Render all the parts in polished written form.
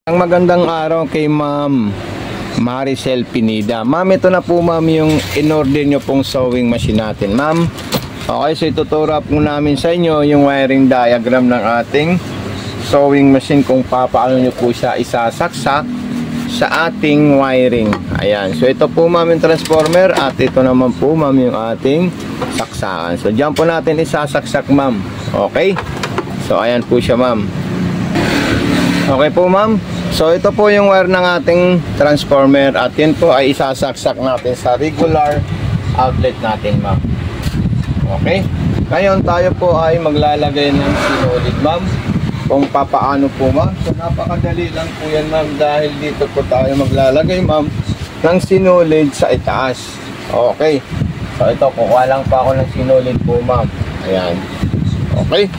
Ang magandang araw kay Ma'am Maricel Pineda. Ma'am, ito na po ma'am yung in-order nyo pong sewing machine natin, ma'am. Okay, so ituturo po namin sa inyo yung wiring diagram ng ating sewing machine kung paano nyo po siya isasaksak sa ating wiring. Ayan, so ito po ma'am yung transformer at ito naman po ma'am yung ating saksakan. So dyan po natin isasaksak ma'am. Okay, so ayan po siya ma'am. Okay po ma'am. So ito po yung wire ng ating transformer at yun po ay isasaksak natin sa regular outlet natin ma'am. Okay. Ngayon tayo po ay maglalagay ng sinulid ma'am. Kung papaano po ma'am. So napakadali lang po yan ma'am dahil dito po tayo maglalagay ma'am ng sinulid sa itaas. Okay. So ito kukuha lang pa ako ng sinulid po ma'am. Ayan. Okay.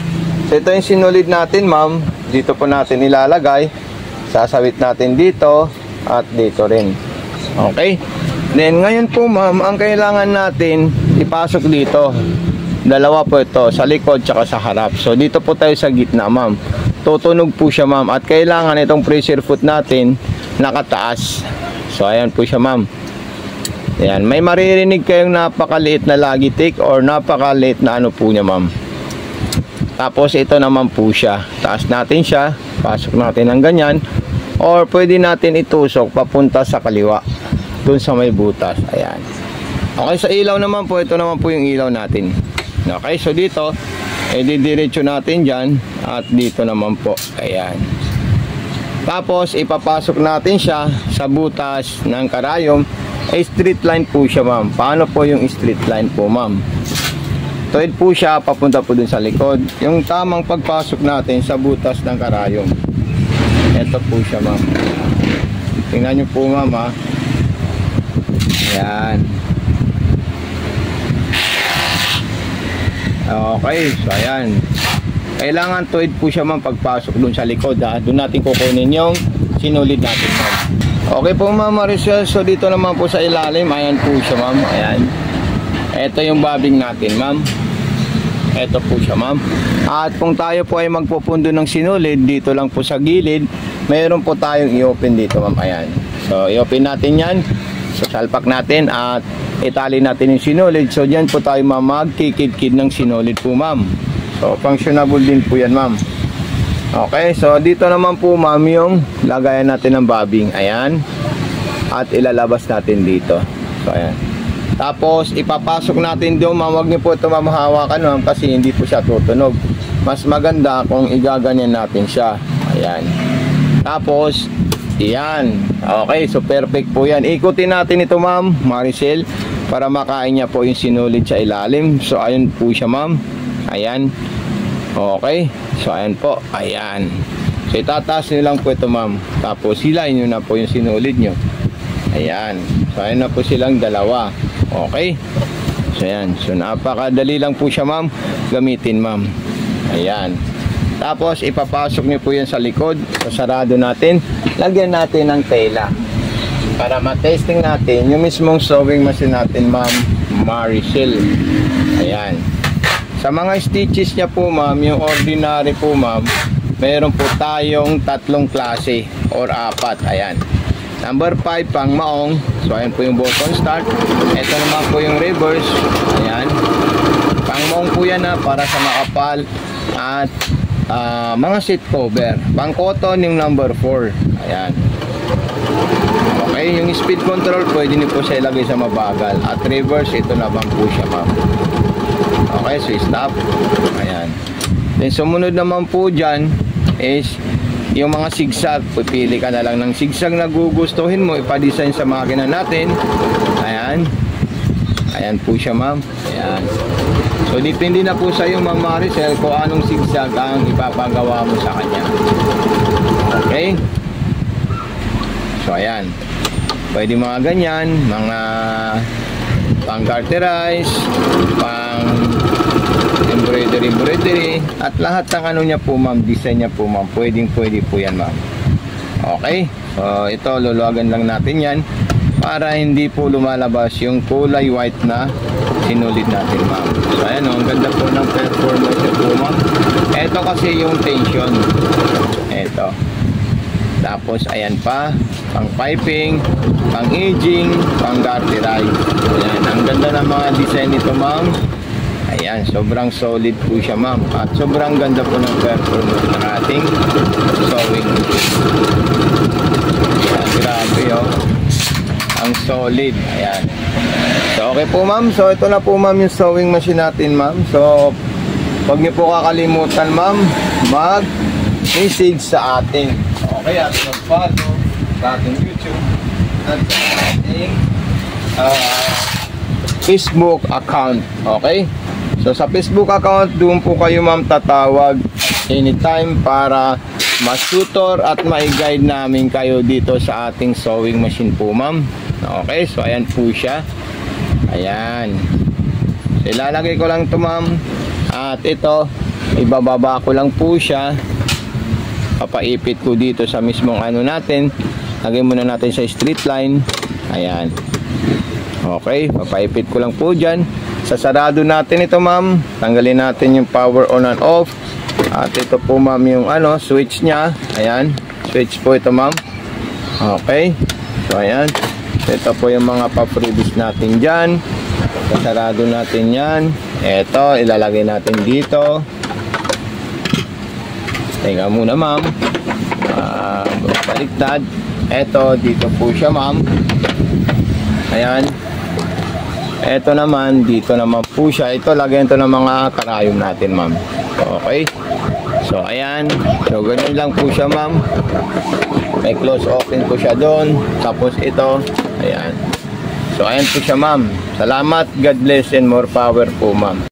So ito yung sinulid natin ma'am. Dito po natin ilalagay. Sasawit natin dito at dito rin. Okay? Then ngayon po ma'am, ang kailangan natin ipasok dito. Dalawa po ito, sa likod tsaka sa harap. So dito po tayo sa gitna ma'am. Tutunog po siya ma'am at kailangan itong pressure foot natin nakataas. So ayan po siya ma'am. Ayan, may maririnig kayong napakaliit na lagitik or napakaliit na ano po niya ma'am. Tapos ito naman po siya. Taas natin siya. Pasok natin ng ganyan. Or pwede natin itusok papunta sa kaliwa. Dun sa may butas. Ayan. Okay, sa ilaw naman po. Ito naman po yung ilaw natin. Okay, so dito didiretso natin dyan. At dito naman po. Ayan. Tapos ipapasok natin siya sa butas ng karayom. Straight line po siya ma'am. Paano po yung straight line po ma'am? Tuwid po siya, papunta po dun sa likod. Yung tamang pagpasok natin sa butas ng karayom. Ito po siya ma'am. Tingnan nyo po ma'am ha. Ayan. Okay, so ayan. Kailangan tuwid po siya ma'am pagpasok dun sa likod ha. Doon natin kukunin yung sinulid natin ma'am. Okay po ma'am Maricel. So dito naman po sa ilalim. Ayan po siya ma'am. Ayan. Ito yung bobbing natin ma'am. Ito po siya ma'am. At kung tayo po ay magpupundo ng sinulid dito lang po sa gilid, mayroon po tayong i-open dito ma'am. Ayan. So i-open natin yan. So salpak natin at itali natin yung sinulid. So dyan po tayo ma'am magkikid-kid ng sinulid po ma'am. So functionable din po yan ma'am. Okay, so dito naman po ma'am yung lagayan natin ng bobbing. Ayan. At ilalabas natin dito. So ayan. Tapos ipapasok natin doon ma'am. Huwag niyo po ito mamahawakan ma'am kasi hindi po siya tutunog. Mas maganda kung igaganyan natin siya. Ayan. Tapos yan. Okay, so perfect po yan. Ikutin natin ito ma'am Maricel para makain niya po yung sinulid sa ilalim. So ayun po siya ma'am. Ayan. Okay. So ayan po. Ayan. So itataas nyo lang po ito ma'am. Tapos hilahin nyo na po yung sinulid nyo. Ayan. So ayan na po silang dalawa. Okay. So ayan. So napakadali lang po siya ma'am gamitin ma'am. Ayan. Tapos ipapasok niyo po yan sa likod. So sarado natin. Lagyan natin ng tela. Para ma-testing natin yung mismong sewing machine natin ma'am Maricel. Ayan. Sa mga stitches niya po ma'am, yung ordinary po ma'am, mayroon po tayong tatlong klase or apat. Ayan. Number 5 pang maong. So ayan po yung button start. Ito naman po yung reverse. Ayan. Pang maong po yan ha, para sa makapal at mga seat cover. Pang cotton yung number 4. Ayan. Okay, yung speed control pwede niyo po siya ilagay sa mabagal. At reverse ito naman po siya ma'am. Okay, so stop. Ayan. Then sumunod naman po dyan is yung mga zigzag, pipili ka na lang ng zigzag na gugustuhin mo, ipadesign sa makina natin. Ayan. Ayan po siya ma'am. Ayan. So depende na po sa iyo ma'am Maricel kung anong zigzag ang ipapagawa mo sa kanya. Okay. So ayan. Pwede mga ganyan, mga pang carterize, pang embroidery at lahat ng ano niya po ma'am, design niya po ma'am, pwede po yan ma'am. Okay, so ito luluwagan lang natin yan para hindi po lumalabas yung kulay white na sinulid natin ma'am. So ayan o, ang ganda po ng performance po ma'am. Ito kasi yung tension, ito Tapos ayan pa, pang piping, pang aging, pang garterize. Ayan, ang ganda ng mga design nito, ma'am. Ayan, sobrang solid po siya, ma'am. At sobrang ganda po ng performance ng ating sewing. Ayan, grabe, oh. Ang solid. Ayan. So, okay po, ma'am. So, ito na po, ma'am, yung sewing machine natin, ma'am. So, huwag niyo po kakalimutan, ma'am, mag-message sa ating, okay, at mag-follow sa ating YouTube at sa ating Facebook account. Okay? So, sa Facebook account, doon po kayo, ma'am, tatawag anytime para mas-tutor at ma-guide namin kayo dito sa ating sewing machine po, ma'am. Okay? So, ayan po siya. Ayan. So, ilalagay ko lang ito, ma'am. At ito, ibababa ko lang po siya. Papaipit ko dito sa mismong ano natin. Lagay muna natin sa straight line. Ayan. Okay, papaipit ko lang po dyan. Sasarado natin ito, ma'am. Tanggalin natin yung power on and off. At ito po, ma'am, yung ano, switch nya. Ayan. Switch po ito, ma'am. Okay. So, ayan. Ito po yung mga pa-freebies natin dyan. Sasarado natin yan. Ito, ilalagay natin dito. Teka muna, ma'am. Baliktad. Ito, dito po siya, ma'am. Ayan. Ito naman, dito naman po siya. Ito, lagyan ito ng mga karayom natin, ma'am. Okay. So, ayan. So, ganyan lang po siya, ma'am. May close open po siya doon. Tapos ito, ayan. So, ayan po siya, ma'am. Salamat. God bless and more power po, ma'am.